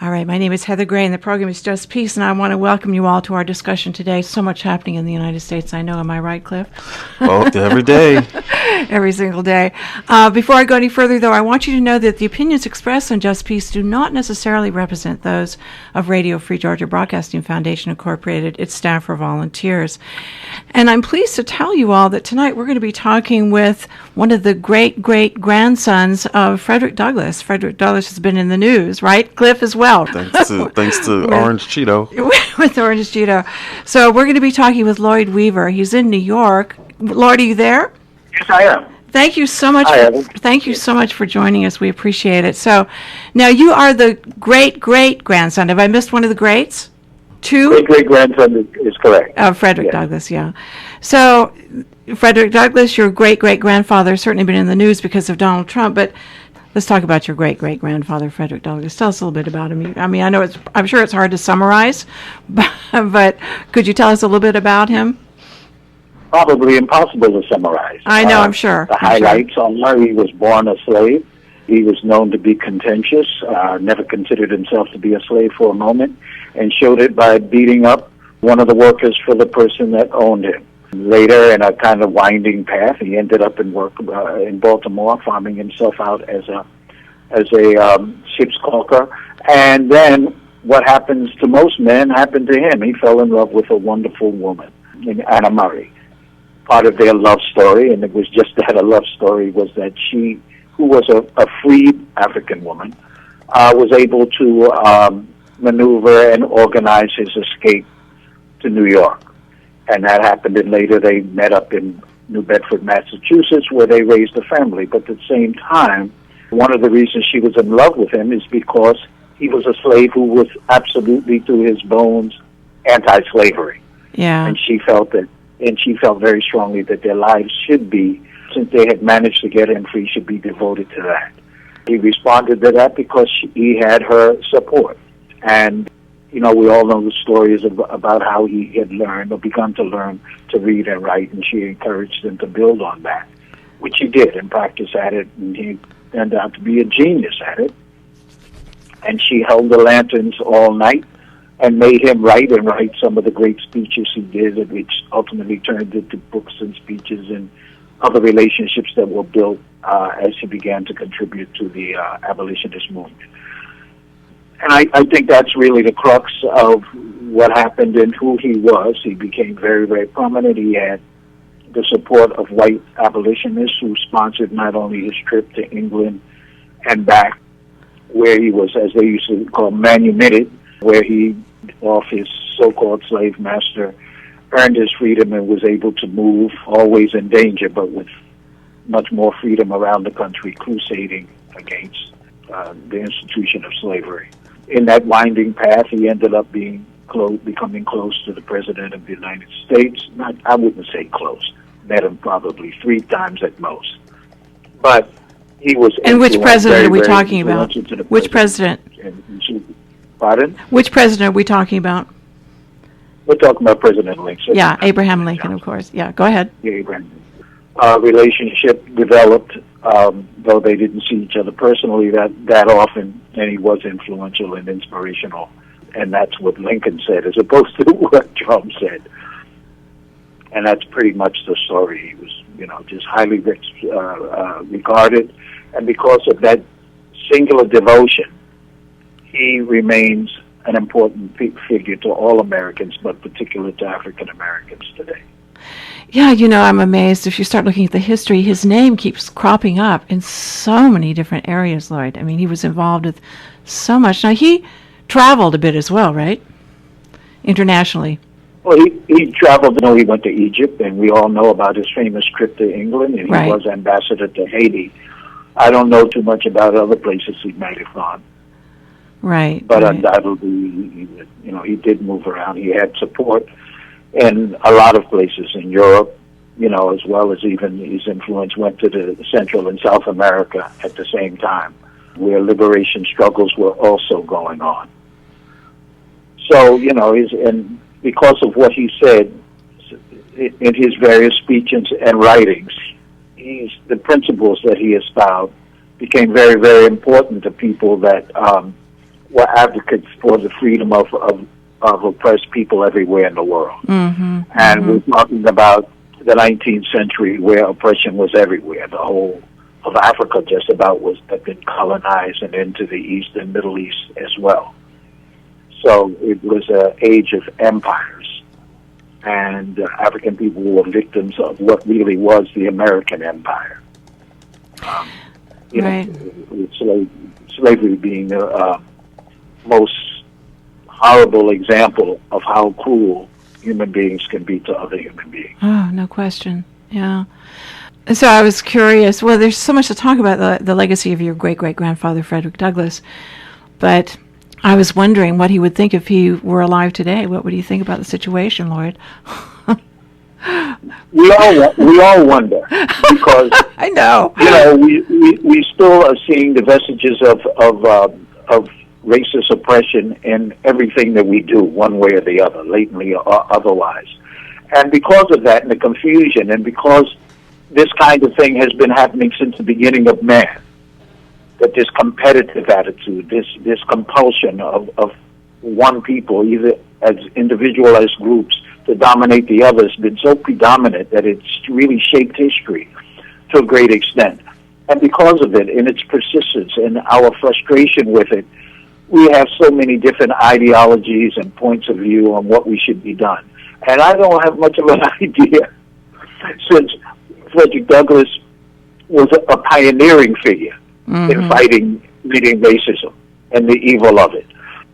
All right, my name is Heather Gray, and the program is Just Peace, and I want to welcome you all to our discussion today. So much happening in the United States, I know. Am I right, Cliff? Oh, every day. Every single day. Before I go any further, though, I want you to know that the opinions expressed on Just Peace do not necessarily represent those of Radio Free Georgia Broadcasting Foundation, Incorporated, its staff, or volunteers. And I'm pleased to tell you all that tonight we're going to be talking with one of the great-great-grandsons of Frederick Douglass. Frederick Douglass has been in the news, right, Cliff, as well? Thanks to Orange Cheeto. With Orange Cheeto. So we're going to be talking with Lloyd Weaver. He's in New York. Lloyd, are you there? Yes, I am. Thank you so much. Thank you so much for joining us. We appreciate it. So now you are the great-great-grandson. Have I missed one of the greats? Two? Great-great-grandson is correct. Frederick Douglass, yeah. So Frederick Douglass, your great-great-grandfather, has certainly been in the news because of Donald Trump, but let's talk about your great-great-grandfather, Frederick Douglass. Tell us a little bit about him. I mean, I'm sure it's hard to summarize, but could you tell us a little bit about him? Probably impossible to summarize. I know, I'm sure. The highlights are he was born a slave. He was known to be contentious, never considered himself to be a slave for a moment, and showed it by beating up one of the workers for the person that owned him. Later, in a kind of winding path, he ended up in Baltimore, farming himself out as a ship's caulker. And then what happens to most men happened to him. He fell in love with a wonderful woman, Anna Murray. Part of their love story, and it was just that a love story, was that she, who was a freed African woman, was able to maneuver and organize his escape to New York. And that happened, and later they met up in New Bedford, Massachusetts, where they raised a family. But at the same time, one of the reasons she was in love with him is because he was a slave who was absolutely, to his bones, anti-slavery. Yeah. And she felt very strongly that their lives should be, since they had managed to get him free, should be devoted to that. He responded to that because he had her support. And you know, we all know the stories about how he had learned or begun to learn to read and write, and she encouraged him to build on that, which he did and practice at it, and he turned out to be a genius at it. And she held the lanterns all night and made him write some of the great speeches he did, which ultimately turned into books and speeches and other relationships that were built as he began to contribute to the abolitionist movement. And I think that's really the crux of what happened and who he was. He became very, very prominent. He had the support of white abolitionists who sponsored not only his trip to England and back, where he was, as they used to call, manumitted, where he, off his so-called slave master, earned his freedom and was able to move, always in danger, but with much more freedom around the country, crusading against the institution of slavery. In that winding path, he ended up becoming close to the President of the United States. I wouldn't say close. Met him probably 3 times at most. But he was... And which president are we talking about? Which president? Pardon? Which president are we talking about? We're talking about President Lincoln. Yeah, Abraham Lincoln, of course. Yeah, go ahead. Yeah, Abraham. Relationship developed, though they didn't see each other personally that often, and he was influential and inspirational. And that's what Lincoln said, as opposed to what Trump said. And that's pretty much the story. He was, just highly regarded. And because of that singular devotion, he remains an important figure to all Americans, but particularly to African Americans today. Yeah, I'm amazed. If you start looking at the history, his name keeps cropping up in so many different areas, Lloyd. I mean, he was involved with so much. Now, he traveled a bit as well, right? Internationally. Well, he traveled. He went to Egypt, and we all know about his famous trip to England, and he was ambassador to Haiti. I don't know too much about other places he might have gone. Right. But undoubtedly, he did move around. He had support in a lot of places in Europe, as well as even his influence went to the Central and South America at the same time, where liberation struggles were also going on. So, and because of what he said in his various speeches and writings, the principles that he espoused became very, very important to people that were advocates for the freedom of oppressed people everywhere in the world. And we're talking about the 19th century where oppression was everywhere. The whole of Africa just about had been colonized and into the East and Middle East as well. So it was an age of empires, and African people were victims of what really was the American empire. Right. Slavery being the most horrible example of how cruel human beings can be to other human beings. Oh, no question. Yeah. So I was curious. Well, there's so much to talk about the legacy of your great-great-grandfather, Frederick Douglass, but I was wondering what he would think if he were alive today. What would he think about the situation, Lloyd? We all wonder, because I know. We still are seeing the vestiges of racist oppression in everything that we do, one way or the other, latently or otherwise. And because of that, and the confusion, and because this kind of thing has been happening since the beginning of man, that this competitive attitude, this compulsion of one people, either as individual as groups, to dominate the other has been so predominant that it's really shaped history to a great extent. And because of it, in its persistence and our frustration with it, we have so many different ideologies and points of view on what we should be done. And I don't have much of an idea, since Frederick Douglass was a pioneering figure in fighting racism and the evil of it.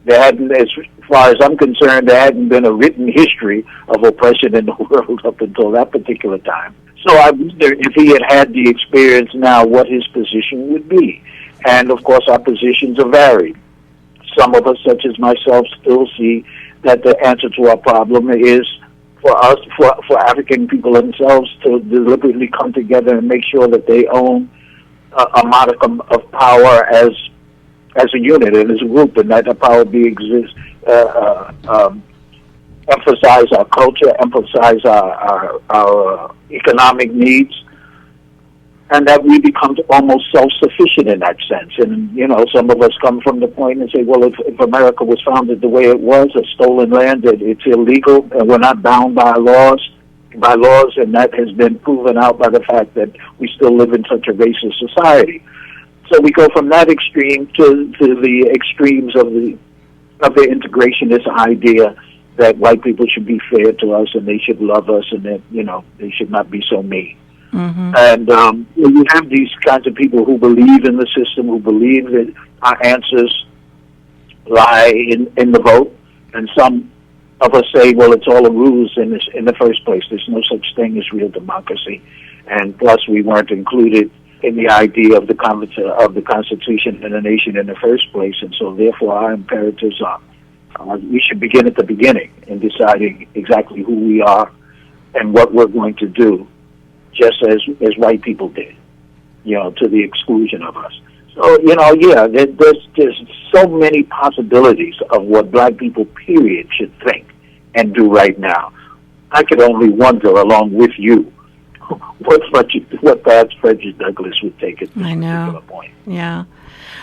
There hadn't, as far as I'm concerned, there hadn't been a written history of oppression in the world up until that particular time. So I wonder if he had the experience now, what his position would be. And of course, our positions are varied. Some of us, such as myself, still see that the answer to our problem is for us, for African people themselves, to deliberately come together and make sure that they own a modicum of power as a unit and as a group, and that the power emphasize our culture, emphasize our economic needs, and that we become almost self-sufficient in that sense. And, some of us come from the point and say, well, if America was founded the way it was, a stolen land, that it's illegal, and we're not bound by laws, and that has been proven out by the fact that we still live in such a racist society. So we go from that extreme to the extremes of the integrationist idea that white people should be fair to us and they should love us and that, they should not be so mean. And you have these kinds of people who believe in the system, who believe that our answers lie in the vote, and some of us say, well, it's all a ruse in the first place. There's no such thing as real democracy, and plus we weren't included in the idea of the Constitution and the nation in the first place, and so therefore our imperatives are we should begin at the beginning in deciding exactly who we are and what we're going to do, just as white people did, to the exclusion of us. So, there's so many possibilities of what black people, period, should think and do right now. I could only wonder, along with you, what perhaps Frederick Douglass would take at this particular point. Yeah.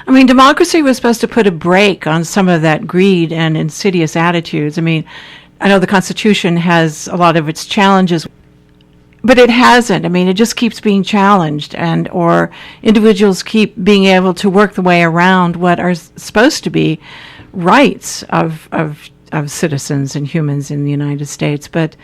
I mean, democracy was supposed to put a brake on some of that greed and insidious attitudes. I mean, I know the Constitution has a lot of its challenges, but it hasn't. I mean, it just keeps being challenged, or individuals keep being able to work the way around what are supposed to be rights of citizens and humans in the United States. But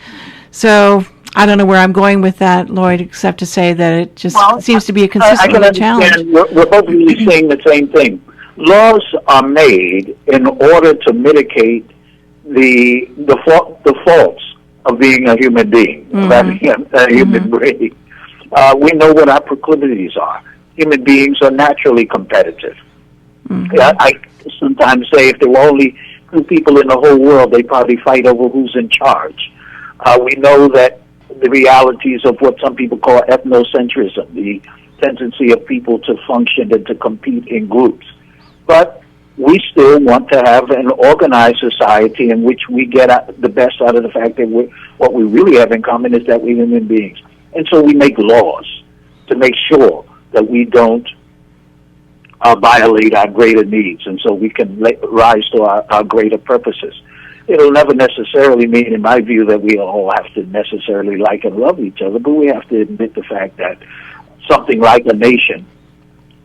so I don't know where I'm going with that, Lloyd, except to say that it just seems to be a consistent challenge. We're both really saying the same thing. Laws are made in order to mitigate the faults of being a human being, of having a human brain. We know what our proclivities are. Human beings are naturally competitive. I sometimes say if there were only two people in the whole world, they'd probably fight over who's in charge. We know that the realities of what some people call ethnocentrism, the tendency of people to function and to compete in groups. But we still want to have an organized society in which we get the best out of the fact that what we really have in common is that we're human beings. And so we make laws to make sure that we don't violate our greater needs, and so we can rise to our greater purposes. It'll never necessarily mean, in my view, that we all have to necessarily like and love each other, but we have to admit the fact that something like a nation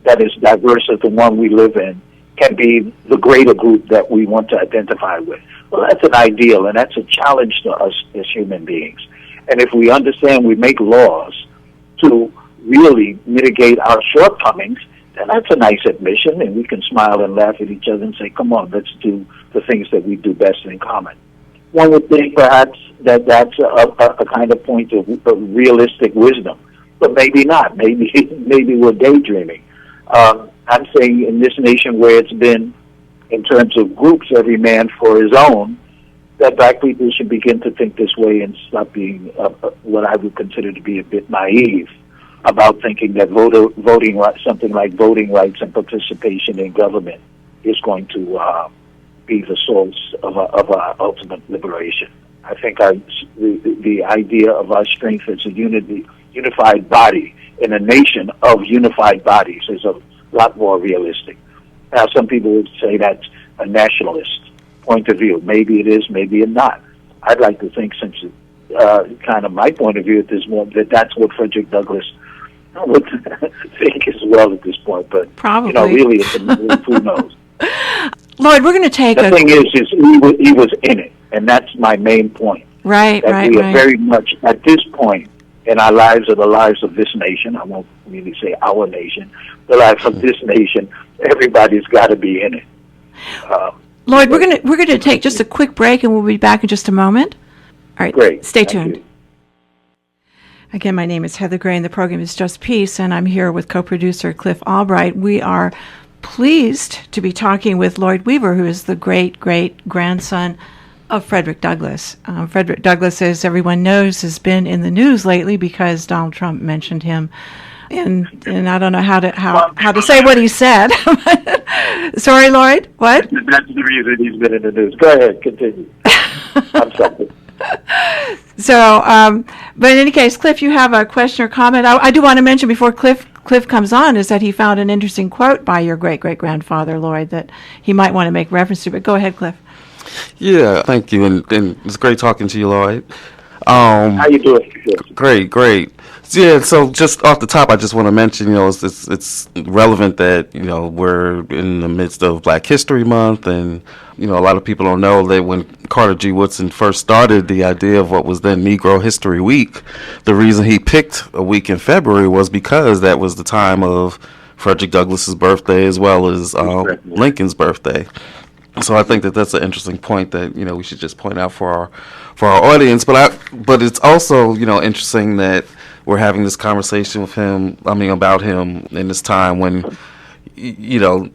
that is diverse as the one we live in can be the greater group that we want to identify with. Well, that's an ideal, and that's a challenge to us as human beings. And if we understand we make laws to really mitigate our shortcomings, then that's a nice admission, and we can smile and laugh at each other and say, come on, let's do the things that we do best in common. One would think perhaps that that's a kind of point of realistic wisdom, but maybe not. Maybe we're daydreaming. I'm saying in this nation where it's been, in terms of groups, every man for his own, that black people should begin to think this way and stop being what I would consider to be a bit naive about thinking that voting rights, something like voting rights and participation in government, is going to be the source of our ultimate liberation. I think the idea of our strength as a unified body in a nation of unified bodies is a lot more realistic. Now, some people would say that's a nationalist point of view. Maybe it is, maybe it's not. I'd like to think, since kind of my point of view at this moment, that that's what Frederick Douglass would think as well at this point. But probably, really, who knows? Lloyd, we're going to take the thing is he was in it, and that's my main point. Right, that we are very much at this point in our lives, or the lives of this nation. I won't really say our nation, the lives of this nation. Everybody's got to be in it. Lloyd, we're going to take just a quick break, and we'll be back in just a moment. All right, great. Stay tuned. Again, my name is Heather Gray, and the program is Just Peace, and I'm here with co-producer Cliff Albright. We are pleased to be talking with Lloyd Weaver, who is the great-great-grandson of Frederick Douglass. Frederick Douglass, as everyone knows, has been in the news lately because Donald Trump mentioned him, and I don't know how to say what he said. Sorry, Lloyd. What? That's the reason he's been in the news. Go ahead, continue. I'm sorry. So, but in any case, Cliff, you have a question or comment. I do want to mention before Cliff comes on is that he found an interesting quote by your great-great-grandfather, Lloyd, that he might want to make reference to. But go ahead, Cliff. Yeah, thank you, and it's great talking to you, Lloyd. How you doing? Great. Yeah, so just off the top, I just want to mention, it's relevant that, we're in the midst of Black History Month, and, a lot of people don't know that when Carter G. Woodson first started the idea of what was then Negro History Week, the reason he picked a week in February was because that was the time of Frederick Douglass's birthday as well as Lincoln's birthday. So I think that that's an interesting point that we should just point out for our audience. But it's also interesting that we're having this conversation about him in this time when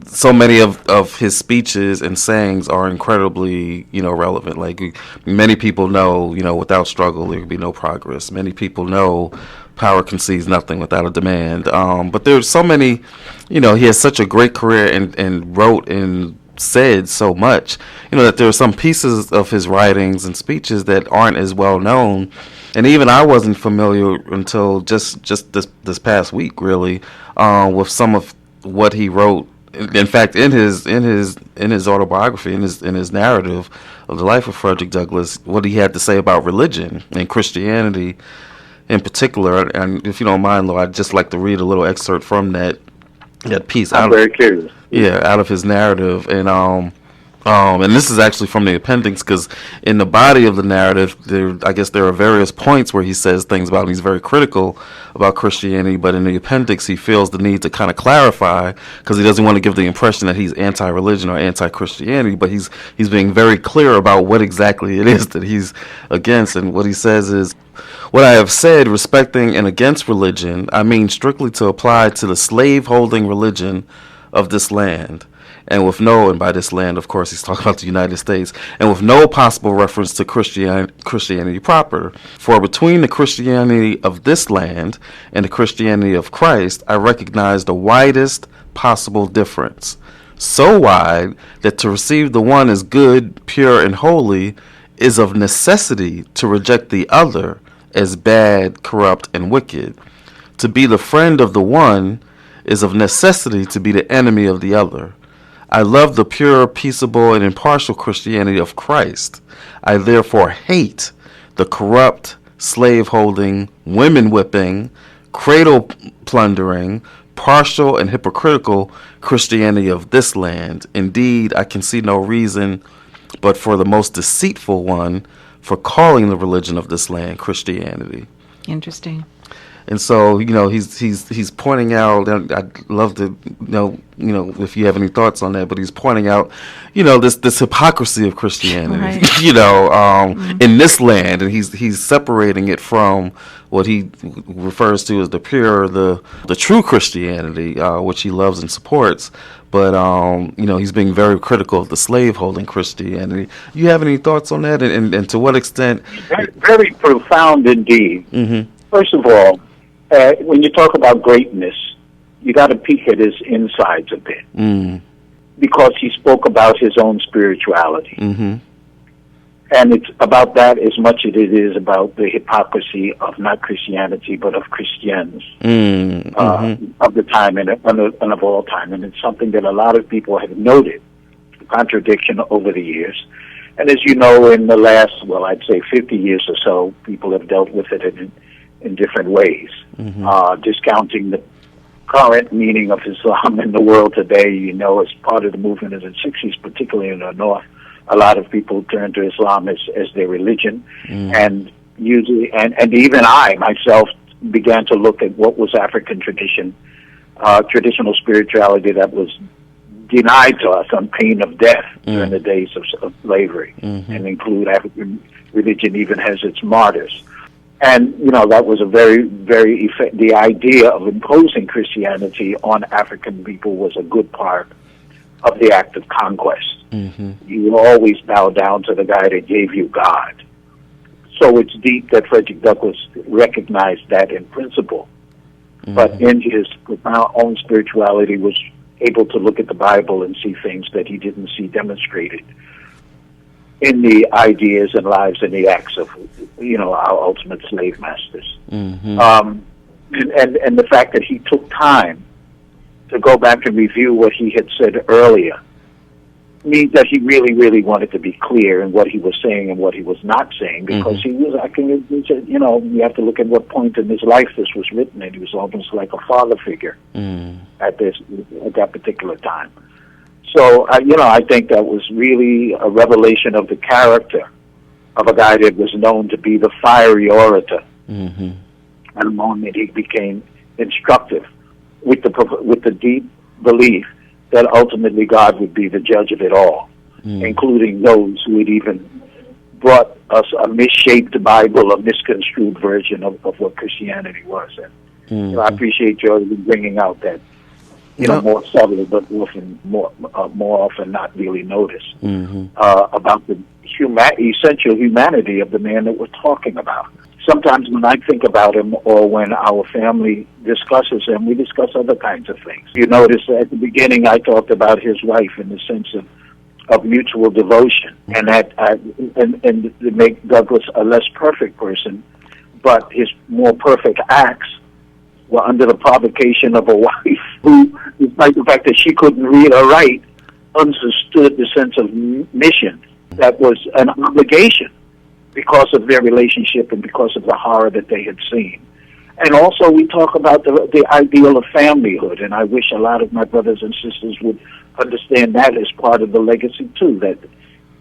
so many of his speeches and sayings are incredibly relevant. Like many people know without struggle there can be no progress. Many people know power concedes nothing without a demand. But there's so many. He has such a great career and wrote and said so much, that there are some pieces of his writings and speeches that aren't as well known, and even I wasn't familiar until just this past week, really, with some of what he wrote. In fact, in his autobiography, in his narrative of the life of Frederick Douglass, what he had to say about religion and Christianity in particular. And if you don't mind, Lord, I'd just like to read a little excerpt from that piece. I'm very curious. Yeah, out of his narrative, and this is actually from the appendix, because in the body of the narrative, I guess there are various points where he says things about him. He's very critical about Christianity, but in the appendix, he feels the need to kind of clarify, because he doesn't want to give the impression that he's anti-religion or anti-Christianity, but he's being very clear about what exactly it is that he's against. And what he says is, "What I have said respecting and against religion, I mean strictly to apply to the slave-holding religion of this land, and by this land, of course, he's talking about the United States, and with no possible reference to Christianity proper. For between the Christianity of this land and the Christianity of Christ, I recognize the widest possible difference, so wide that to receive the one as good, pure, and holy is of necessity to reject the other as bad, corrupt, and wicked. To be the friend of the one is of necessity to be the enemy of the other. I love the pure, peaceable, and impartial Christianity of Christ. I therefore hate the corrupt, slave-holding, women-whipping, cradle-plundering, partial, and hypocritical Christianity of this land. Indeed, I can see no reason but for the most deceitful one for calling the religion of this land Christianity. Interesting. And so, he's pointing out, and I'd love to know, if you have any thoughts on that, but he's pointing out, this hypocrisy of Christianity, right. In this land, and he's separating it from what he refers to as the pure, the true Christianity, which he loves and supports. But, he's being very critical of the slaveholding Christianity. You have any thoughts on that, and to what extent? Very, very profound indeed. Mm-hmm. First of all, when you talk about greatness, you got to peek at his insides a bit, because he spoke about his own spirituality, and it's about that as much as it is about the hypocrisy of not Christianity but of Christians of the time and of all time, and it's something that a lot of people have noted the contradiction over the years. And as you know, in the last, I'd say 50 years or so, people have dealt with it in different ways, discounting the current meaning of Islam in the world today. As part of the movement in the 60s, particularly in the North, a lot of people turned to Islam as their religion, and usually, and even I myself began to look at what was African traditional spirituality that was denied to us on pain of death during the days of slavery, and include African religion even has its martyrs. And, that was a very, very the idea of imposing Christianity on African people was a good part of the act of conquest. You always bow down to the guy that gave you God. So it's deep that Frederick Douglass recognized that in principle. But in his profound own spirituality was able to look at the Bible and see things that he didn't see demonstrated in the ideas and lives and the acts of, our ultimate slave masters. And the fact that he took time to go back and review what he had said earlier means that he really, really wanted to be clear in what he was saying and what he was not saying, because he was acting, you have to look at what point in his life this was written, and he was almost like a father figure at that particular time. So, I think that was really a revelation of the character of a guy that was known to be the fiery orator. And a moment he became instructive with the deep belief that ultimately God would be the judge of it all, including those who had even brought us a misshaped Bible, a misconstrued version of what Christianity was. And I appreciate you bringing out that, more subtle, but often more often not really noticed, about the essential humanity of the man that we're talking about. Sometimes when I think about him, or when our family discusses him, we discuss other kinds of things. You notice at the beginning I talked about his wife in the sense of mutual devotion, and that and to make Douglass a less perfect person, but his more perfect acts were under the provocation of a wife who, despite the fact that she couldn't read or write, understood the sense of mission that was an obligation because of their relationship and because of the horror that they had seen. And also we talk about the ideal of familyhood, and I wish a lot of my brothers and sisters would understand that as part of the legacy too, that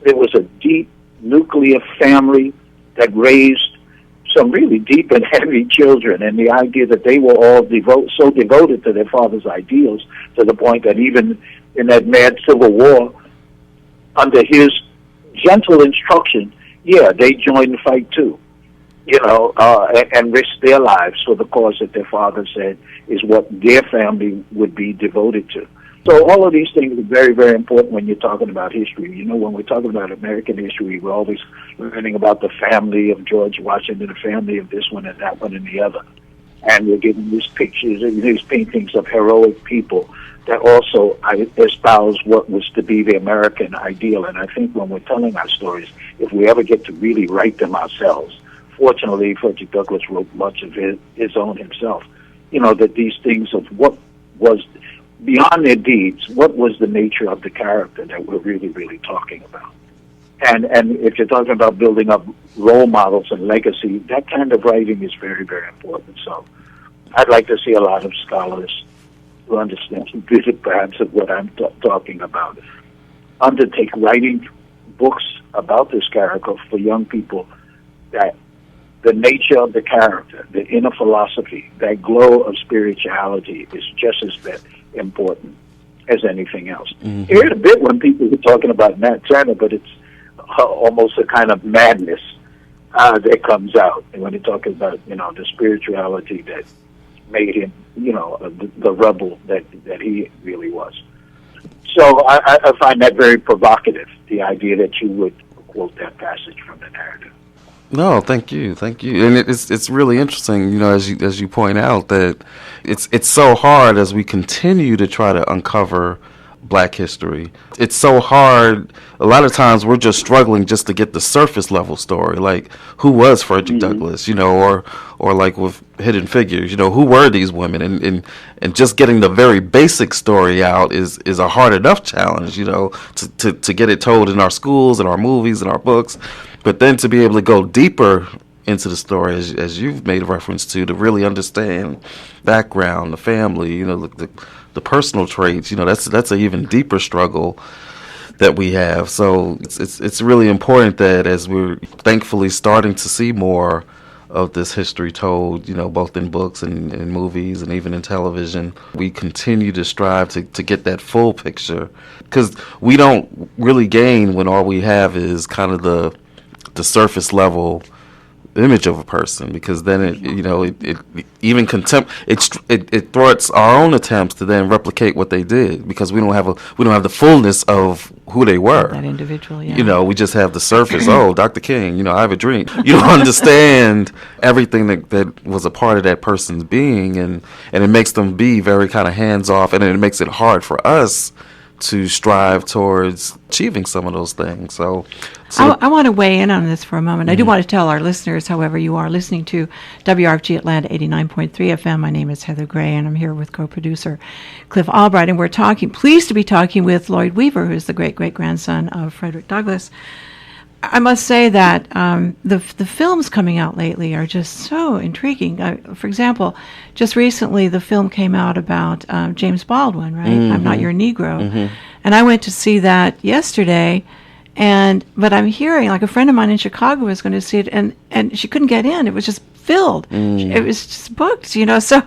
there was a deep nuclear family that raised some really deep and heavy children, and the idea that they were all so devoted to their father's ideals to the point that even in that mad civil war, under his gentle instruction, they joined the fight too, and risked their lives for the cause that their father said is what their family would be devoted to. So all of these things are very, very important when you're talking about history. When we're talking about American history, we're always learning about the family of George Washington, the family of this one and that one and the other. And we're given these pictures, these paintings of heroic people that also espouse what was to be the American ideal. And I think when we're telling our stories, if we ever get to really write them ourselves, fortunately, Frederick Douglass wrote much of his own himself, that these things of what was, beyond their deeds, what was the nature of the character that we're really, really talking about? And if you're talking about building up role models and legacy, that kind of writing is very, very important. So I'd like to see a lot of scholars who understand perhaps of what I'm talking about undertake writing books about this character for young people, that the nature of the character, the inner philosophy, that glow of spirituality is just as important as anything else. Mm-hmm. Here's a bit when people are talking about Nat Turner, but it's almost a kind of madness that comes out. And when you're talking about, the spirituality that made him, the rebel that he really was. So I find that very provocative, the idea that you would quote that passage from the narrative. No, thank you, and it's really interesting, as you point out, that it's so hard as we continue to try to uncover Black history. It's so hard. A lot of times we're just struggling just to get the surface level story, like who was Frederick Douglass, or like with Hidden Figures, who were these women, and just getting the very basic story out is a hard enough challenge, to get it told in our schools and our movies and our books, but then to be able to go deeper into the story, as you've made reference to really understand background, the family, the personal traits, that's an even deeper struggle that we have. So it's really important that as we're thankfully starting to see more of this history told, both in books and in movies and even in television, we continue to strive to get that full picture, because we don't really gain when all we have is kind of the surface level image of a person, because then it even it thwarts our own attempts to then replicate what they did, because we don't have the fullness of who they were, that individual. Yeah. We just have the surface. Oh, Dr. King, I have a dream. You don't understand everything that was a part of that person's being, and it makes them be very kind of hands off, and it makes it hard for us to strive towards achieving some of those things. So I want to weigh in on this for a moment. I do want to tell our listeners, however, you are listening to WRFG Atlanta 89.3 FM. My name is Heather Gray, and I'm here with co-producer Cliff Albright, and we're pleased to be talking with Lloyd Weaver, who's the great-great-grandson of Frederick Douglass. I must say that the films coming out lately are just so intriguing. For example, just recently the film came out about James Baldwin, right? Mm-hmm. I'm Not Your Negro. Mm-hmm. And I went to see that yesterday, but I'm hearing, like, a friend of mine in Chicago was going to see it, and she couldn't get in. It was just filled. It was just booked, So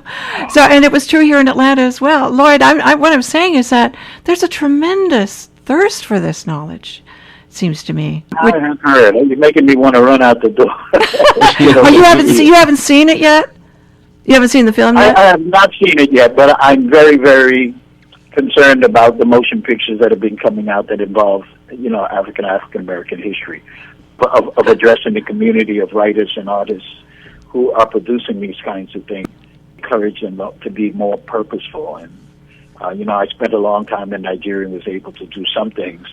and it was true here in Atlanta as well. Lloyd, what I'm saying is that there's a tremendous thirst for this knowledge, seems to me. I haven't heard. You're making me want to run out the door. You haven't seen it yet? You haven't seen the film yet? I have not seen it yet, but I'm very, very concerned about the motion pictures that have been coming out that involve, African American history, of addressing the community of writers and artists who are producing these kinds of things. Encourage them to be more purposeful. And, I spent a long time in Nigeria and was able to do some things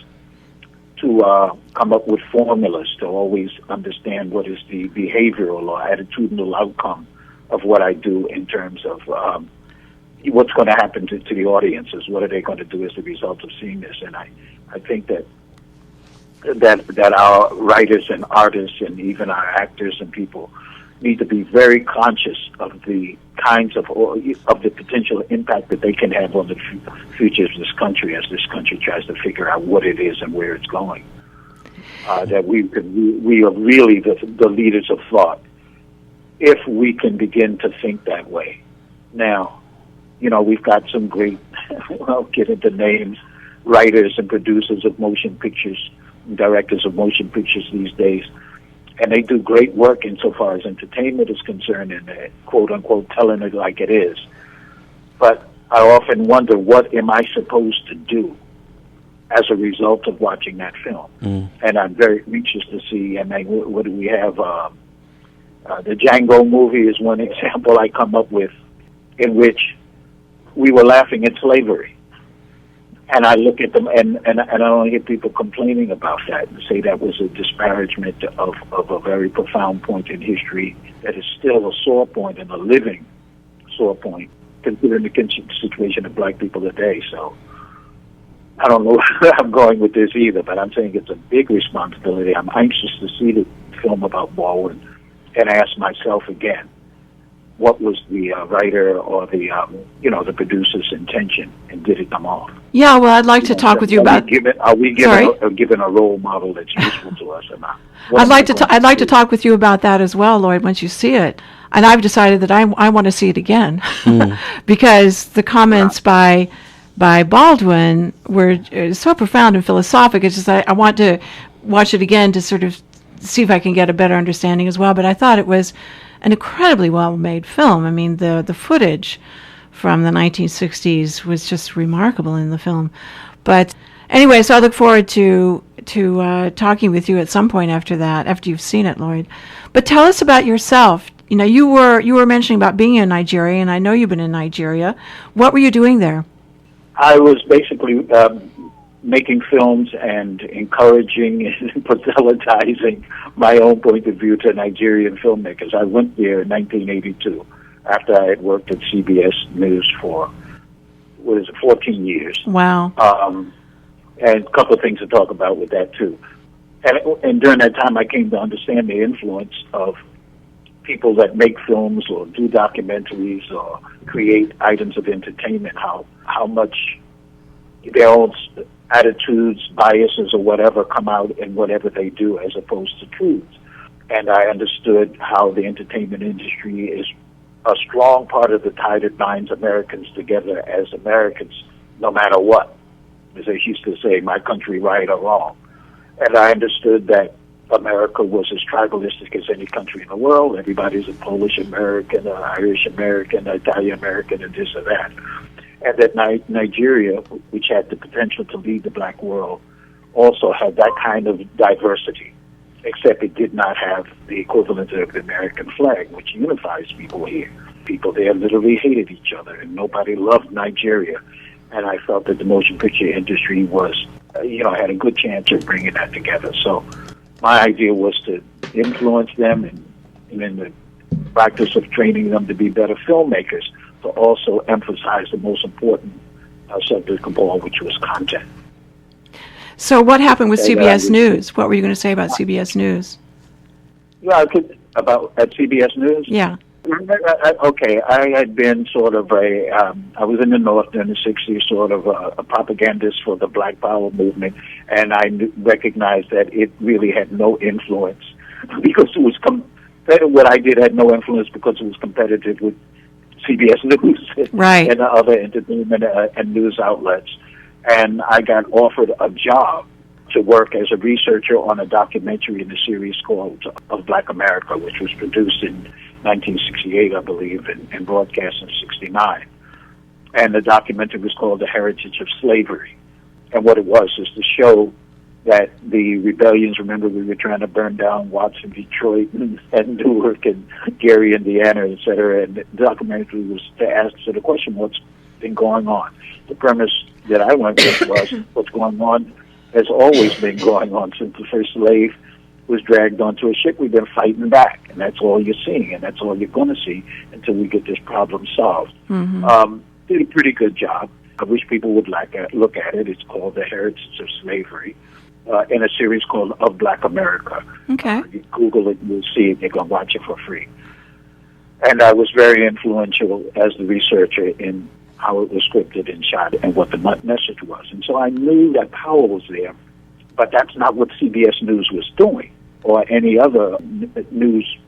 to come up with formulas to always understand what is the behavioral or attitudinal outcome of what I do in terms of what's going to happen to the audiences. What are they going to do as a result of seeing this? And I think that our writers and artists and even our actors and people need to be very conscious of the kinds of the potential impact that they can have on the future of this country as this country tries to figure out what it is and where it's going. That we are really the leaders of thought if we can begin to think that way. Now, we've got some great, I'll get into names, writers and producers of motion pictures, directors of motion pictures these days. And they do great work insofar as entertainment is concerned and quote-unquote telling it like it is. But I often wonder, what am I supposed to do as a result of watching that film? And I'm very anxious to see, what do we have? The Django movie is one example I come up with, in which we were laughing at slavery. And I look at them, and I don't hear people complaining about that and say that was a disparagement of a very profound point in history that is still a sore point and a living sore point considering the situation of black people today. So I don't know where I'm going with this either, but I'm saying it's a big responsibility. I'm anxious to see the film about Baldwin and ask myself again, what was the writer or the the producer's intention, and did it come off? Yeah, well, I'd like to talk with you about. Are we given a role model that's useful to us or not? I'd like to talk with you about that as well, Lloyd. Once you see it, and I've decided that I want to see it again because the comments by Baldwin were so profound and philosophic. It's just I want to watch it again to sort of see if I can get a better understanding as well. But I thought it was an incredibly well-made film. I mean, the footage from the 1960s was just remarkable in the film. But anyway, so I look forward to talking with you at some point after that, after you've seen it, Lloyd. But tell us about yourself. You know, you were mentioning about being in Nigeria, and I know you've been in Nigeria. What were you doing there? I was basically making films and encouraging and proselytizing my own point of view to Nigerian filmmakers. I went there in 1982 after I had worked at CBS News for, 14 years. Wow. And a couple of things to talk about with that, too. And during that time, I came to understand the influence of people that make films or do documentaries or create items of entertainment, how much their own attitudes, biases, or whatever come out in whatever they do as opposed to truths. And I understood how the entertainment industry is a strong part of the tie that binds Americans together as Americans, no matter what. As they used to say, my country right or wrong. And I understood that America was as tribalistic as any country in the world. Everybody's a Polish American, an Irish American, an Italian American, and this or that. And that Nigeria, which had the potential to lead the black world, also had that kind of diversity, except it did not have the equivalent of the American flag, which unifies people here. People there literally hated each other, and nobody loved Nigeria. And I felt that the motion picture industry was, had a good chance of bringing that together. So my idea was to influence them and in the practice of training them to be better filmmakers, to also emphasize the most important subject of all, which was content. So what happened with CBS News? What were you going to say about CBS News? Yeah, at CBS News? Yeah. Okay, I had been sort of I was in the North during the 60s, sort of a propagandist for the Black Power movement, and I recognized that it really had no influence because it was what I did had no influence because it was competitive with CBS News right. and other entertainment and news outlets. And I got offered a job to work as a researcher on a documentary in a series called Of Black America, which was produced in 1968, I believe, and broadcast in 69. And the documentary was called The Heritage of Slavery. And what it was is to show that the rebellions, remember we were trying to burn down Watson, Detroit, and Newark, and Gary, Indiana, et cetera. And the documentary was to ask, so the question, what's been going on? The premise that I went with was, what's going on has always been going on since the first slave was dragged onto a ship. We've been fighting back, and that's all you're seeing, and that's all you're going to see until we get this problem solved. Mm-hmm. Did a pretty good job. I wish people would look at it. It's called The Heritage of Slavery, in a series called Of Black America. Okay. You Google it, you'll see it. You're going to watch it for free. And I was very influential as the researcher in how it was scripted and shot and what the message was. And so I knew that power was there, but that's not what CBS News was doing or any other news,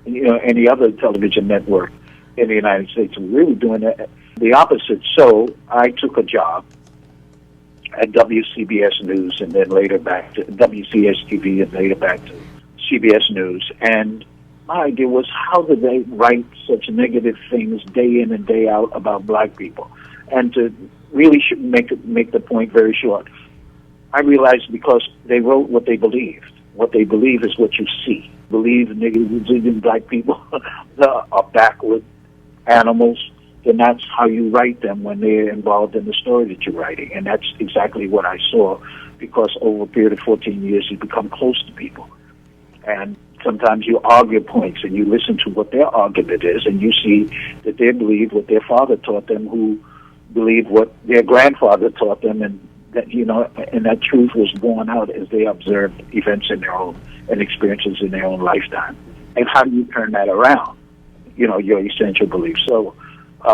any other television network in the United States. We were doing the opposite. So I took a job at WCBS News and then later back to WCS-TV and later back to CBS News. And my idea was, how do they write such negative things day in and day out about black people? And to really make the point very short, I realized because they wrote what they believed. What they believe is what you see. Believe niggas, black people are backward animals, then that's how you write them when they're involved in the story that you're writing. And that's exactly what I saw, because over a period of 14 years, you become close to people. And sometimes you argue points and you listen to what their argument is, and you see that they believe what their father taught them, who believed what their grandfather taught them, and that, and that truth was borne out as they observed events in their own and experiences in their own lifetime. And how do you turn that around? Your essential beliefs. So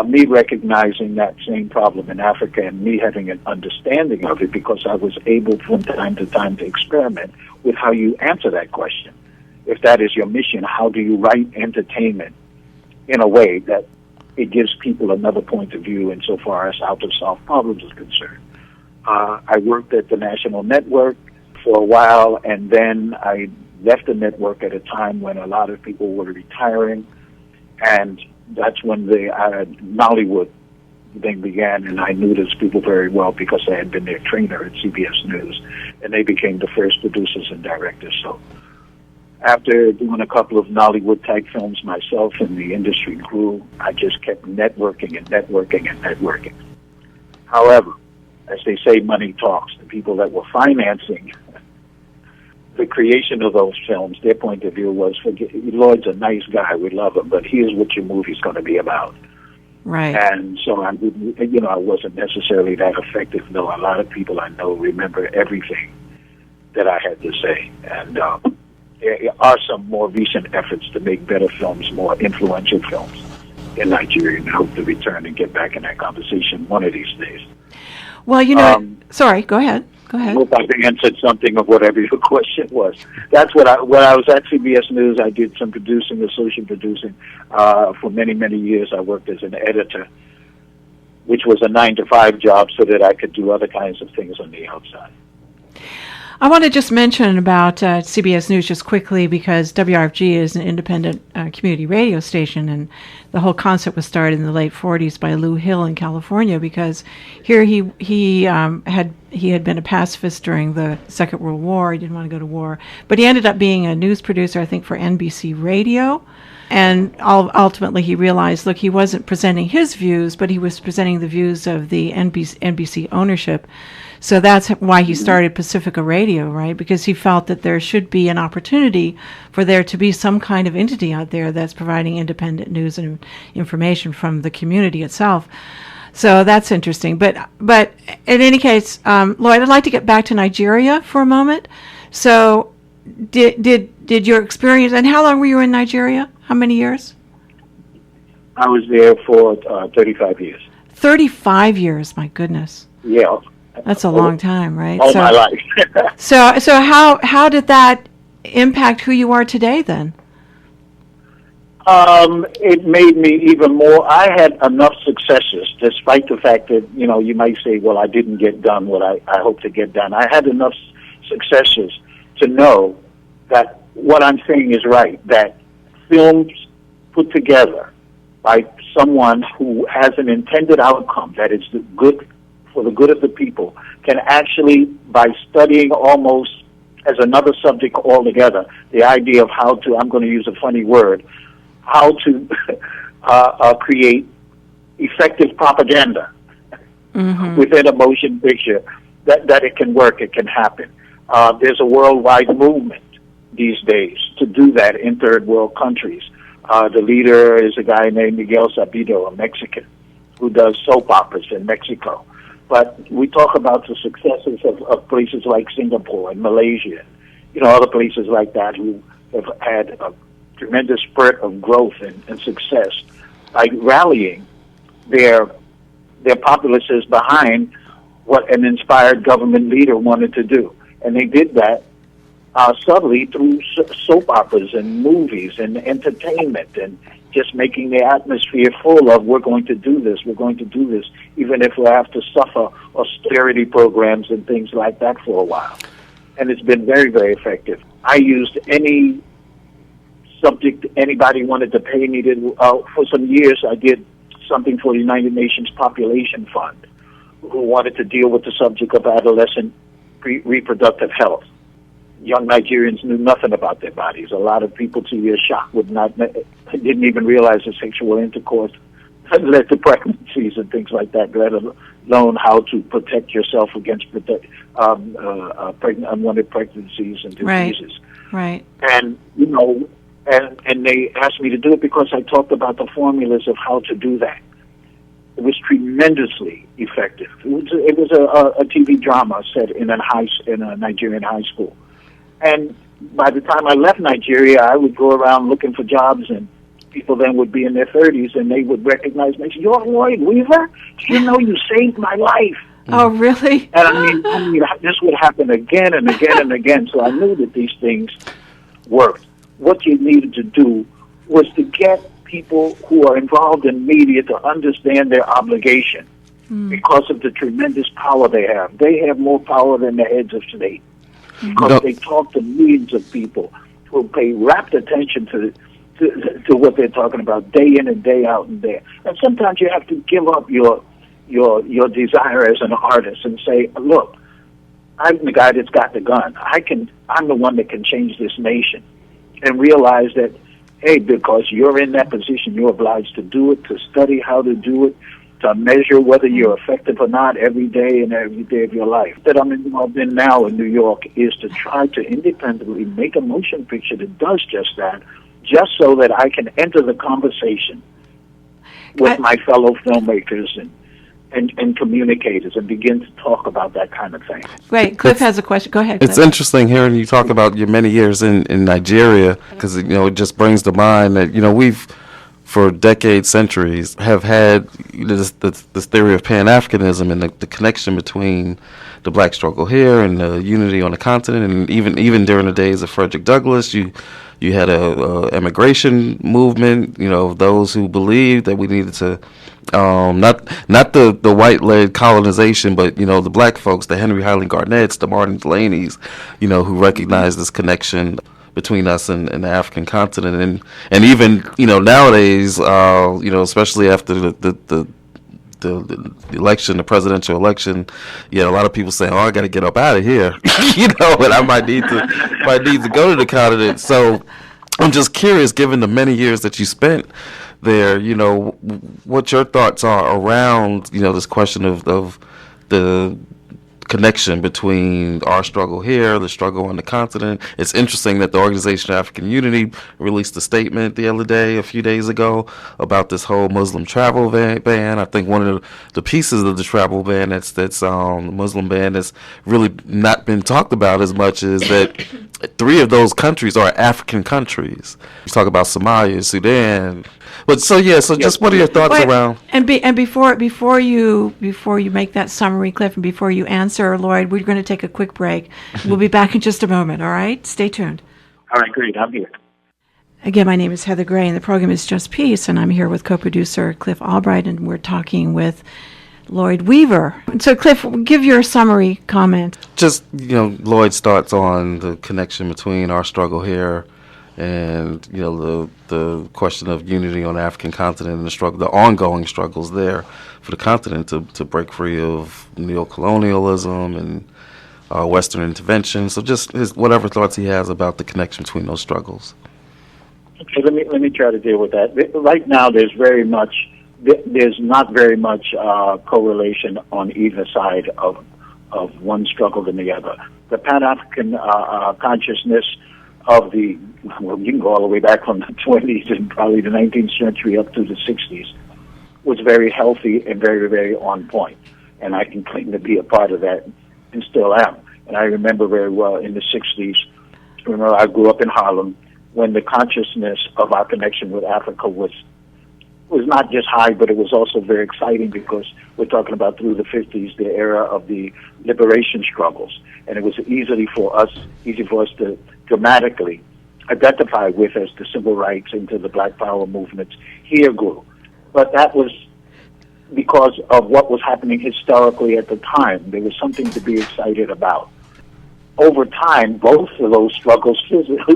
me recognizing that same problem in Africa and me having an understanding of it, because I was able from time to time to experiment with how you answer that question. If that is your mission, how do you write entertainment in a way that it gives people another point of view insofar as how to solve problems is concerned? I worked at the National Network for a while, and then I left the network at a time when a lot of people were retiring, and that's when the Nollywood thing began, and I knew those people very well because I had been their trainer at CBS News, and they became the first producers and directors. So after doing a couple of Nollywood-type films myself and the industry grew, I just kept networking and networking and networking. However, as they say, money talks. The people that were financing the creation of those films, their point of view was, Lloyd's a nice guy, we love him, but here's what your movie's going to be about. Right. And so I wasn't necessarily that effective, though a lot of people I know remember everything that I had to say. And there are some more recent efforts to make better films, more influential films in Nigeria, and I hope to return and get back in that conversation one of these days. Well, sorry, go ahead. Go ahead. I hope I've answered something of whatever your question was. That's when I was at CBS News, I did some producing, associate producing. For many, many years, I worked as an editor, which was a 9-to-5 job so that I could do other kinds of things on the outside. I want to just mention about CBS News just quickly, because WRFG is an independent community radio station, and the whole concept was started in the late 40s by Lou Hill in California, because here he had been a pacifist during the Second World War. He didn't want to go to war, but he ended up being a news producer, I think, for NBC Radio. And ultimately he realized, look, he wasn't presenting his views, but he was presenting the views of the NBC ownership. So that's why he started Pacifica Radio, right? Because he felt that there should be an opportunity for there to be some kind of entity out there that's providing independent news and information from the community itself. So that's interesting. But in any case, Lloyd, I'd like to get back to Nigeria for a moment. So did your experience, and how long were you in Nigeria? How many years? I was there for 35 years. 35 years, my goodness. Yeah. That's a long time, right? All my life. so how did that impact who you are today then? It made me even more. I had enough successes, despite the fact that, you might say, well, I didn't get done what I hoped to get done. I had enough successes to know that what I'm saying is right, that films put together by someone who has an intended outcome that is for the good of the people can actually, by studying almost as another subject altogether, the idea of how to, I'm going to use a funny word, how to create effective propaganda within a motion picture, that it can work, it can happen. There's a worldwide movement these days to do that in third world countries. The leader is a guy named Miguel Sabido, a Mexican, who does soap operas in Mexico. But we talk about the successes of places like Singapore and Malaysia, other places like that who have had a tremendous spurt of growth and success by rallying their populaces behind what an inspired government leader wanted to do. And they did that subtly through soap operas and movies and entertainment, and just making the atmosphere full of, we're going to do this, even if we have to suffer austerity programs and things like that for a while. And it's been very, very effective. I used any subject anybody wanted to pay me to. For some years, I did something for the United Nations Population Fund, who wanted to deal with the subject of adolescent reproductive health. Young Nigerians knew nothing about their bodies. A lot of people, to your shock, didn't even realize that sexual intercourse led to pregnancies and things like that, let alone how to protect yourself against unwanted pregnancies and diseases. Right. And, and they asked me to do it because I talked about the formulas of how to do that. It was tremendously effective. It was a TV drama set in a Nigerian high school. And by the time I left Nigeria, I would go around looking for jobs, and people then would be in their 30s, and they would recognize me. You're Lloyd Weaver? You saved my life. Oh, really? And I mean, this would happen again and again and again. So I knew that these things worked. What you needed to do was to get people who are involved in media to understand their obligation because of the tremendous power they have. They have more power than the heads of state because they talk to millions of people who pay rapt attention to what they're talking about day in and day out and there. And sometimes you have to give up your desire as an artist and say, look, I'm the guy that's got the gun. I'm the one that can change this nation. And realize that, hey, because you're in that position, you're obliged to do it, to study how to do it, to measure whether you're effective or not every day and every day of your life. That I'm involved in now in New York is to try to independently make a motion picture that does just that, just so that I can enter the conversation with my fellow filmmakers and communicators and begin to talk about that kind of thing. Great. Cliff has a question. Go ahead, Cliff. It's interesting hearing you talk about your many years in Nigeria, because it just brings to mind that we've for decades, centuries, have had this theory of Pan-Africanism and the connection between the black struggle here and the unity on the continent, and even during the days of Frederick Douglass, you had a immigration movement, of those who believed that we needed to not the white-led colonization, but the black folks, the Henry Highland Garnetts, the Martin Delaney's, who recognized this connection between us and the African continent, and even nowadays, especially after the election, the presidential election, a lot of people saying, "Oh, I got to get up out of here," and I might need to go to the continent. So I'm just curious, given the many years that you spent there, what your thoughts are around this question of the connection between our struggle here, the struggle on the continent. It's interesting that the Organization of African Unity released a statement a few days ago, about this whole Muslim travel ban. I think one of the pieces of the travel ban that's Muslim ban that's really not been talked about as much is that 3 of those countries are African countries. You talk about Somalia, Sudan. But just what are your thoughts around? And before you make that summary, Cliff, and before you answer, Lloyd, we're going to take a quick break. We'll be back in just a moment. All right, stay tuned. All right, great. I'm here. Again, my name is Heather Gray, and the program is Just Peace, and I'm here with co-producer Cliff Albright, and we're talking with Lloyd Weaver. So, Cliff, give your summary comment. Just, Lloyd's thoughts on the connection between our struggle here and, the question of unity on the African continent and the ongoing struggles there for the continent to break free of neocolonialism and Western intervention. So just whatever thoughts he has about the connection between those struggles. Okay, let me try to deal with that. Right now, there's not very much correlation on either side of one struggle than the other. The Pan-African consciousness of you can go all the way back from the 20s and probably the 19th century up to the 60s, was very healthy and very, very on point. And I can claim to be a part of that and still am. And I remember very well in the 60s, I grew up in Harlem, when the consciousness of our connection with Africa was not just high, but it was also very exciting, because we're talking about through the 50s, the era of the liberation struggles. And it was easy for us to dramatically identify with as the civil rights into the Black Power movements here grew. But that was because of what was happening historically at the time. There was something to be excited about. Over time, both of those struggles,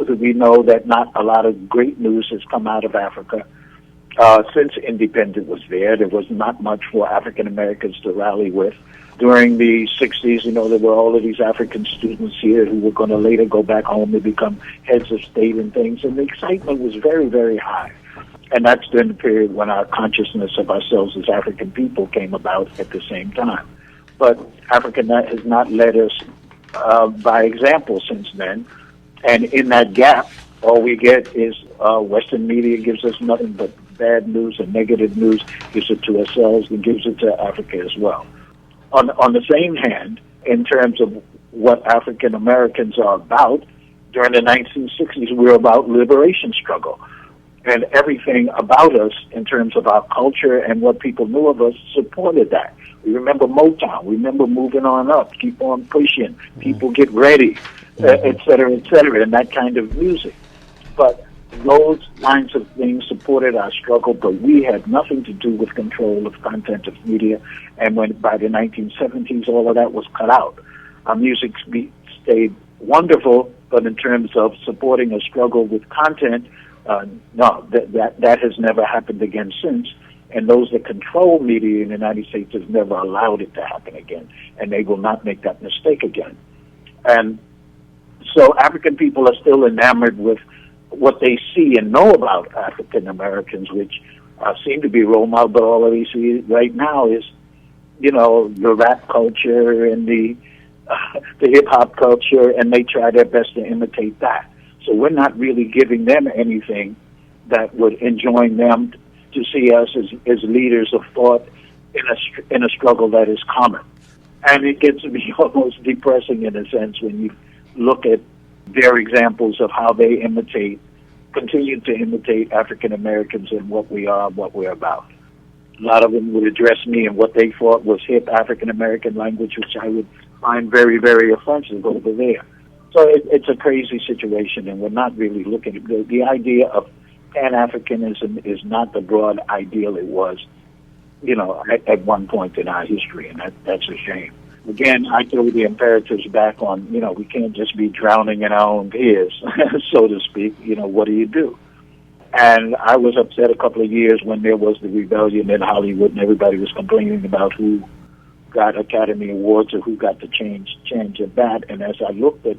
we know that not a lot of great news has come out of Africa. Since independence was there was not much for African Americans to rally with. During the 60s, there were all of these African students here who were going to later go back home and become heads of state and things, and the excitement was very, very high. And that's during the period when our consciousness of ourselves as African people came about at the same time. But Africa has not led us by example since then. And in that gap, all we get is Western media gives us nothing but bad news and negative news, gives it to ourselves and gives it to Africa as well. On the same hand, in terms of what African Americans are about, during the 1960s, we were about liberation struggle. And everything about us in terms of our culture and what people knew of us supported that. We remember Motown. We remember moving on up, keep on pushing, people get ready, et cetera, and that kind of music. But those kinds of things supported our struggle, but we had nothing to do with control of content of media. And when by the 1970s, all of that was cut out. Our music stayed wonderful, but in terms of supporting a struggle with content, no, that has never happened again since. And those that control media in the United States have never allowed it to happen again, and they will not make that mistake again. And so African people are still enamored with what they see and know about African Americans, which seem to be role models, but all they see right now is, the rap culture and the hip-hop culture, and they try their best to imitate that. So we're not really giving them anything that would enjoin them to see us as leaders of thought in a struggle that is common. And it gets to be almost depressing in a sense when you look at their examples of how they continue to imitate African Americans and what we are and what we're about. A lot of them would address me in what they thought was hip African American language, which I would find very, very offensive over there. So it's a crazy situation, and we're not really looking at the idea of Pan-Africanism is not the broad ideal it was, at one point in our history, and that's a shame. Again, I throw the imperatives back on, we can't just be drowning in our own tears, so to speak. What do you do? And I was upset a couple of years when there was the rebellion in Hollywood, and everybody was complaining about who got Academy Awards or who got the change of that. And as I looked at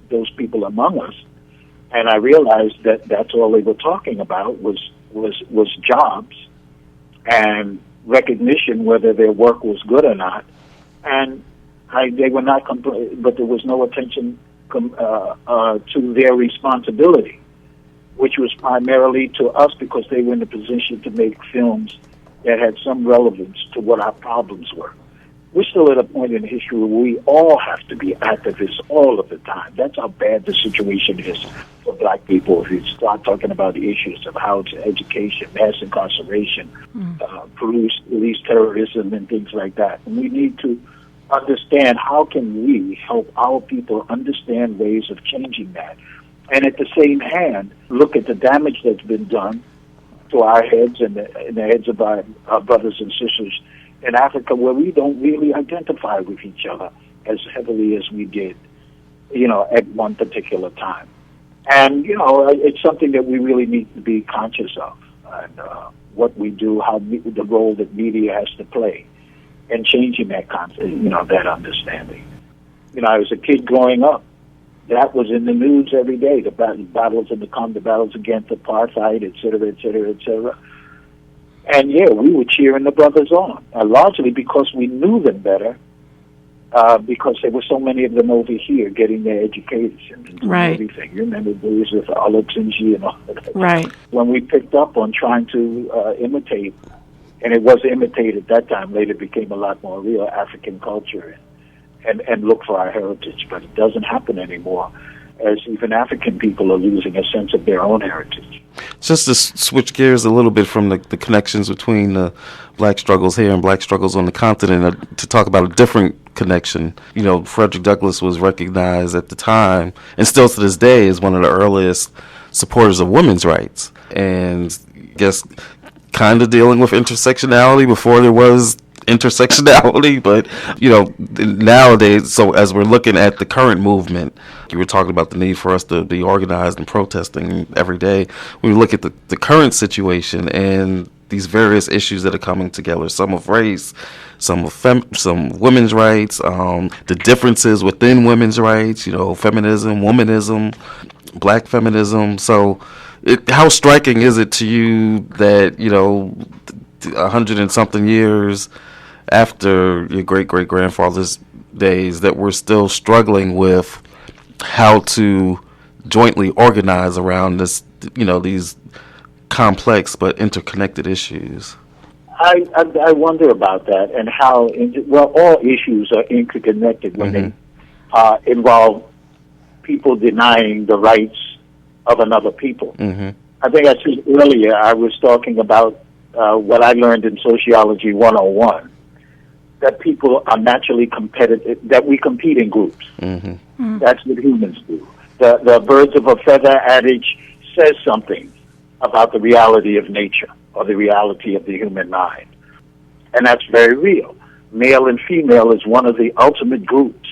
those people among us, and I realized that that's all they were talking about was jobs and recognition, whether their work was good or not. And they were not but there was no attention to their responsibility, which was primarily to us because they were in a position to make films that had some relevance to what our problems were. We're still at a point in history where we all have to be activists all of the time. That's how bad the situation is for black people. If you start talking about the issues of housing, education, mass incarceration, police terrorism, and things like that. And we need to understand how can we help our people understand ways of changing that. And at the same hand, look at the damage that's been done to our heads and the heads of our brothers and sisters in Africa, where we don't really identify with each other as heavily as we did, at one particular time. And, it's something that we really need to be conscious of, and what we do, the role that media has to play in changing that concept, that understanding. I was a kid growing up. That was in the news every day, the battles in the battles against apartheid, et cetera, et cetera, et cetera. And we were cheering the brothers on, largely because we knew them better, because there were so many of them over here getting their education and doing everything. You remember the days with Olutunji and all that. Right. When we picked up on trying to imitate, and it was imitated at that time, later became a lot more real African culture and look for our heritage, but it doesn't happen anymore, as even African people are losing a sense of their own heritage. Just to switch gears a little bit from the connections between the black struggles here and black struggles on the continent, to talk about a different connection. Frederick Douglass was recognized at the time, and still to this day, as one of the earliest supporters of women's rights. And I guess kind of dealing with intersectionality before there was intersectionality, but nowadays, so as we're looking at the current movement, you were talking about the need for us to be organized and protesting every day. We look at the current situation and these various issues that are coming together, some of race, some of some women's rights, the differences within women's rights, feminism, womanism, black feminism. So how striking is it to you that 100 and something years after your great-great-grandfather's days that we're still struggling with how to jointly organize around this, these complex but interconnected issues? I wonder about that and how, all issues are interconnected when they involve people denying the rights of another people. I think I said earlier, I was talking about what I learned in Sociology 101, that people are naturally competitive, that we compete in groups. That's what humans do. The birds of a feather adage says something about the reality of nature or the reality of the human mind. And that's very real. Male and female is one of the ultimate groups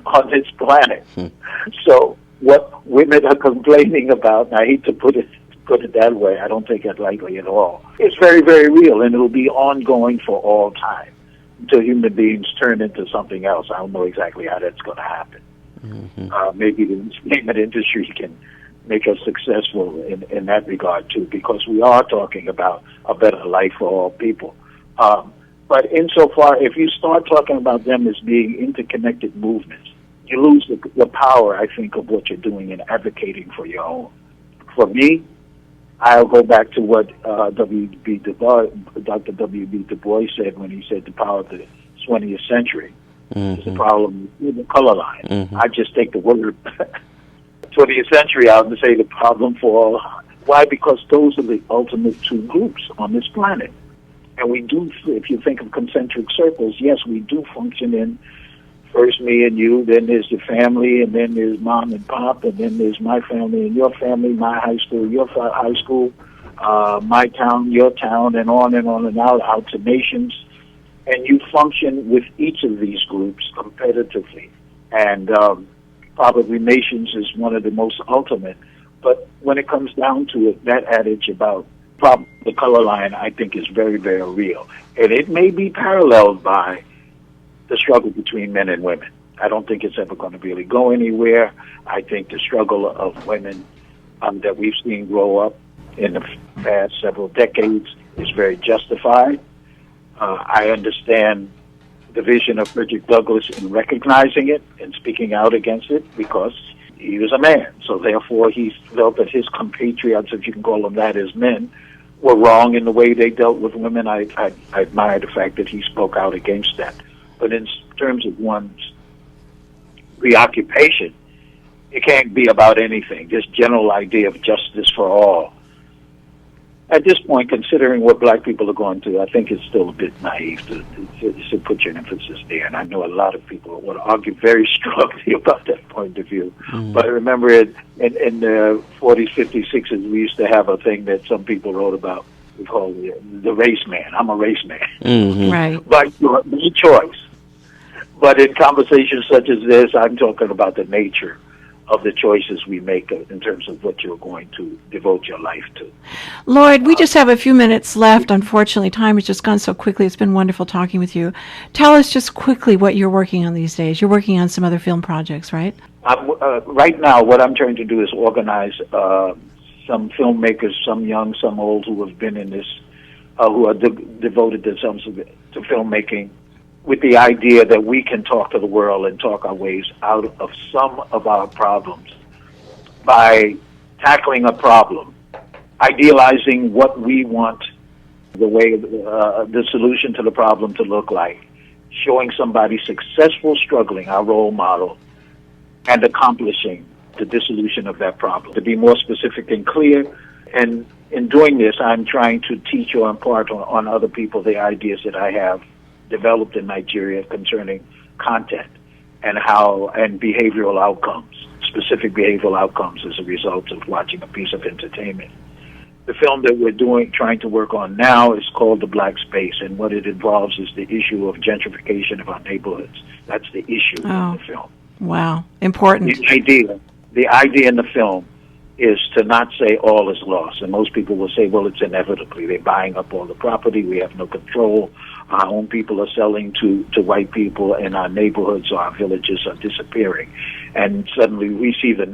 on this planet. So what women are complaining about, and I hate to put it that way, I don't take it lightly at all, it's very, very real, and it'll be ongoing for all time until human beings turn into something else. I don't know exactly how that's going to happen. Maybe the entertainment industry can make us successful in that regard, too, because we are talking about a better life for all people. But insofar, if you start talking about them as being interconnected movements, you lose the power, I think, of what you're doing in advocating for your own. For me, I'll go back to what Dr. W.B. Du Bois said when he said the power of the 20th century is the problem with the color line. I just take the word 20th century out and say the problem for all. Why? Because those are the ultimate two groups on this planet. And we do, if you think of concentric circles, yes, we do function in first me and you, then there's the family, and then there's mom and pop, and then there's my family and your family, my high school, your high school, my town, your town, and on and out to nations. And you function with each of these groups competitively. And probably nations is one of the most ultimate. But when it comes down to it, that adage about the color line, I think, is very, very real. And it may be paralleled by the struggle between men and women. I don't think it's ever going to really go anywhere. I think the struggle of women that we've seen grow up in the past several decades is very justified. I understand the vision of Frederick Douglass in recognizing it and speaking out against it because he was a man. So therefore he felt that his compatriots, if you can call them that, as men, were wrong in the way they dealt with women. I admire the fact that he spoke out against that. But in terms of one's preoccupation, it can't be about anything. This general idea of justice for all. At this point, considering what black people are going through, I think it's still a bit naive to put your emphasis there. And I know a lot of people want to argue very strongly about that point of view. But I remember in the 40s, 50s, 60s, we used to have a thing that some people wrote about. We call it the race man. I'm a race man. Right. By choice. But in conversations such as this, I'm talking about the nature of the choices we make in terms of what you're going to devote your life to. Lloyd, we just have a few minutes left. Unfortunately, time has just gone so quickly. It's been wonderful talking with you. Tell us just quickly what you're working on these days. You're working on some other film projects, right? Right now, what I'm trying to do is organize some filmmakers, some young, some old, who have been in this, who are devoted themselves to filmmaking, with the idea that we can talk to the world and talk our ways out of some of our problems by tackling a problem, idealizing what we want the way the solution to the problem to look like, showing somebody successful struggling, our role model, and accomplishing the dissolution of that problem. To be more specific and clear, and in doing this, I'm trying to teach or impart on other people the ideas that I have developed in Nigeria concerning content and behavioral outcomes, specific behavioral outcomes as a result of watching a piece of entertainment. The film that we're trying to work on now is called The Black Space, and what it involves is the issue of gentrification of our neighborhoods. That's the issue in the film. Wow, important. The idea in the film is to not say all is lost. And most people will say, well, it's inevitably. They're buying up all the property. We have no control. Our own people are selling to white people, and our neighborhoods or our villages are disappearing. And suddenly we see the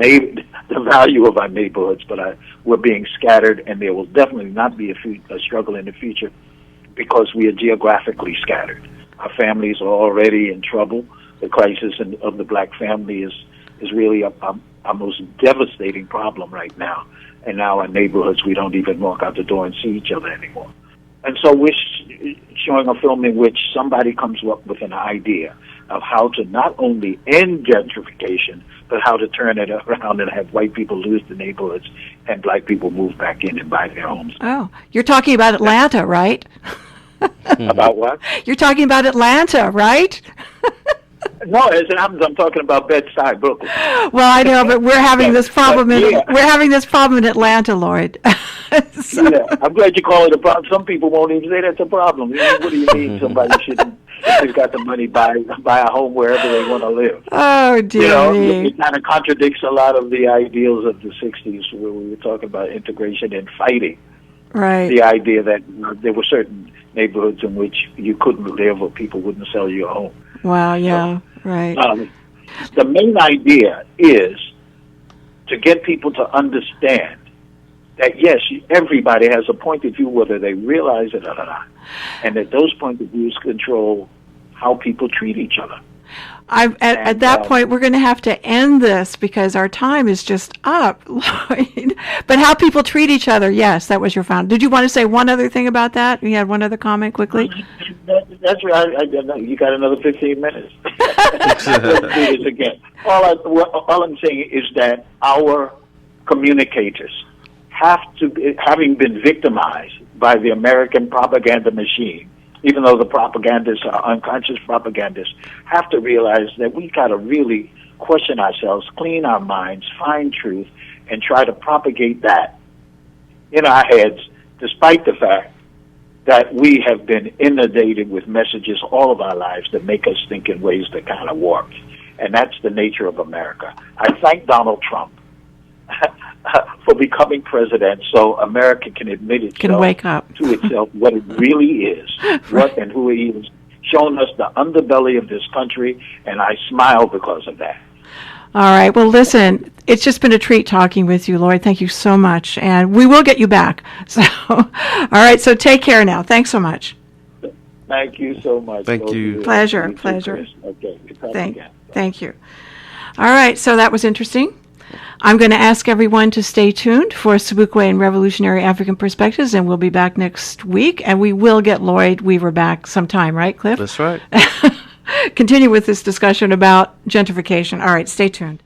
value of our neighborhoods, but we're being scattered, and there will definitely not be a struggle in the future because we are geographically scattered. Our families are already in trouble. The crisis of the black family is really a our most devastating problem right now. In our neighborhoods, we don't even walk out the door and see each other anymore. And so we're showing a film in which somebody comes up with an idea of how to not only end gentrification, but how to turn it around and have white people lose the neighborhoods and black people move back in and buy their homes. Oh, you're talking about Atlanta, right? About what? You're talking about Atlanta, right? No, as it happens, I'm talking about Bed-Stuy, Brooklyn. Well, I know, but we're having this problem we're having this problem in Atlanta, Lloyd. So. Yeah, I'm glad you call it a problem. Some people won't even say that's a problem. What do you mean somebody shouldn't, if they've got the money, buy a home wherever they want to live? Oh, dear me. It kind of contradicts a lot of the ideals of the 60s where we were talking about integration and fighting. Right. The idea that there were certain neighborhoods in which you couldn't live or people wouldn't sell you a home. Wow, yeah, right. The main idea is to get people to understand that, yes, everybody has a point of view, whether they realize it or not, and that those point of views control how people treat each other. At that point, we're going to have to end this because our time is just up, Lloyd. But how people treat each other, yes, that was your found. Did you want to say one other thing about that? You had one other comment quickly? That's right. You got another 15 minutes. Let's do this again. All I'm saying is that our communicators have to, having been victimized by the American propaganda machine, even though the propagandists are unconscious propagandists, have to realize that we got to really question ourselves, clean our minds, find truth, and try to propagate that in our heads, despite the fact that we have been inundated with messages all of our lives that make us think in ways that kind of warped. And that's the nature of America. I thank Donald Trump for becoming president so America can admit itself, can wake up to itself what it really is, what and who he is, showing us the underbelly of this country, and I smile because of that. All right. Well, listen, it's just been a treat talking with you, Lloyd. Thank you so much, and we will get you back. So, all right. So take care now. Thanks so much. Thank you so much. Thank you. Pleasure. Okay. Thank you. All right. So that was interesting. I'm going to ask everyone to stay tuned for Sobukwe and Revolutionary African Perspectives, and we'll be back next week, and we will get Lloyd Weaver back sometime, right, Cliff? That's right. Continue with this discussion about gentrification. All right, stay tuned.